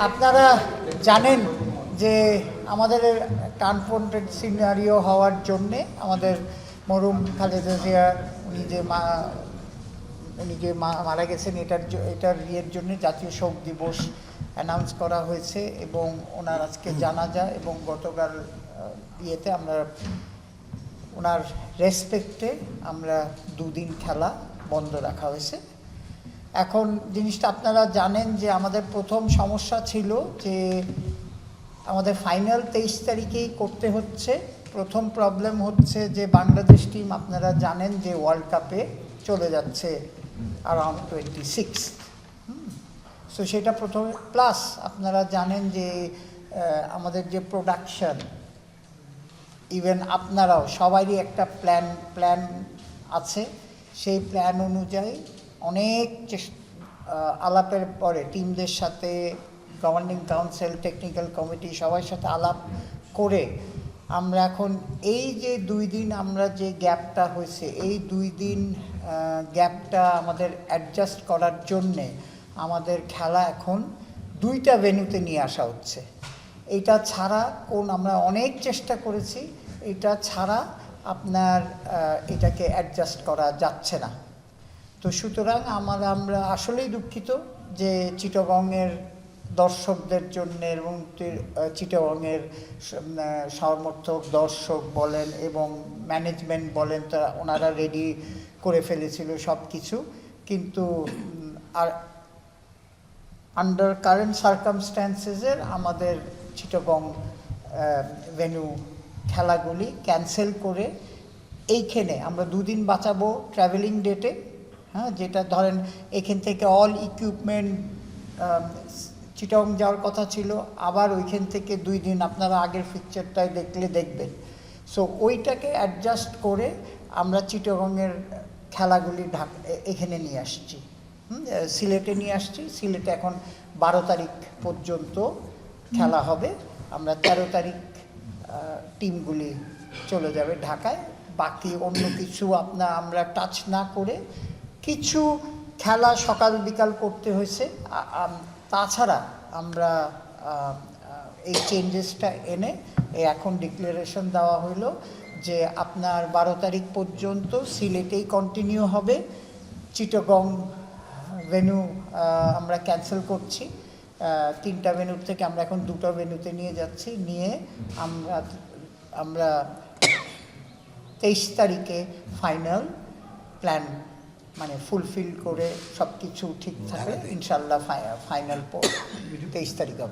আপনারা জানেন যে আমাদের ট্রান্সফ্রন্টেড সিনারিও হওয়ার জন্যে আমাদের মরহুম খালেদা জিয়া উনি যে মারা গেছেন এটার ইয়ের জন্য জাতীয় শোক দিবস অ্যানাউন্স করা হয়েছে এবং ওনার আজকে জানাজা এবং গতকাল ইয়েতে আমরা ওনার রেসপেক্টে আমরা দুদিন খেলা বন্ধ রাখা হয়েছে। এখন জিনিসটা আপনারা জানেন যে আমাদের প্রথম সমস্যা ছিল যে আমাদের ফাইনাল 23 তারিখেই করতে হচ্ছে। প্রথম প্রবলেম হচ্ছে যে বাংলাদেশ টিম আপনারা জানেন যে ওয়ার্ল্ড কাপে চলে যাচ্ছে অ্যারাউন্ড 26। সো সেটা প্রথমে, প্লাস আপনারা জানেন যে আমাদের যে প্রোডাকশন, ইভেন আপনারাও সবারই একটা প্ল্যান আছে। সেই প্ল্যান অনুযায়ী অনেক আলাপের পরে টিমদের সাথে, গভর্নিং কাউন্সিল, টেকনিক্যাল কমিটি সবার সাথে আলাপ করে আমরা এখন এই যে 2 দিন আমরা যে গ্যাপটা হয়েছে, এই 2 দিন গ্যাপটা আমাদের অ্যাডজাস্ট করার জন্যে আমাদের খেলা এখন 2টা ভেন্যুতে নিয়ে আসা হচ্ছে। এইটা ছাড়া আমরা অনেক চেষ্টা করেছি, এটা ছাড়া আপনার এটাকে অ্যাডজাস্ট করা যাচ্ছে না। তো সুতরাং আমরা আসলেই দুঃখিত যে চিটাগংয়ের দর্শকদের জন্য এবং চিটাগংয়ের সমর্থক দর্শক বলেন এবং ম্যানেজমেন্ট বলেন, তারা ওনারা রেডি করে ফেলেছিল সব কিছু, কিন্তু আর আন্ডার কারেন্ট সার্কামস্ট্যান্সেসের আমাদের চিটাগং ভেন্যু খেলাগুলি ক্যান্সেল করে এইখানে আমরা 2 দিন বাঁচাবো ট্রাভেলিং ডেটে। হ্যাঁ, যেটা ধরেন এখান থেকে অল ইকুইপমেন্ট চিটাগং যাওয়ার কথা ছিল, আবার ওইখান থেকে 2 দিন আপনারা আগের পিকচারটায় দেখবেন। সো ওইটাকে অ্যাডজাস্ট করে আমরা চিটাগংয়ের খেলাগুলি এখানে নিয়ে আসছি, সিলেটে নিয়ে আসছি। সিলেটে এখন 12 তারিখ পর্যন্ত খেলা হবে। আমরা 13 তারিখ টিমগুলি চলে যাবে ঢাকায়। বাকি অন্য কিছু আমরা টাচ না করে কিছু খেলা সকাল বিকাল করতে হয়েছে। তাছাড়া আমরা এই চেঞ্জেসটা এনে এখন ডিক্লারেশন দেওয়া হলো যে আপনার 12 তারিখ পর্যন্ত সিলেটেই কন্টিনিউ হবে। চিটাগং ভেন্যু আমরা ক্যান্সেল করছি। 3টা ভেন্যুর থেকে আমরা এখন 2টা ভেন্যুতে নিয়ে যাচ্ছি। নিয়ে আমরা 23 তারিখে ফাইনাল প্ল্যান মানে ফুলফিল করে সব কিছু ঠিক থাকে, ইনশাল্লাহ ফাইনাল 23 তারিখ হবে।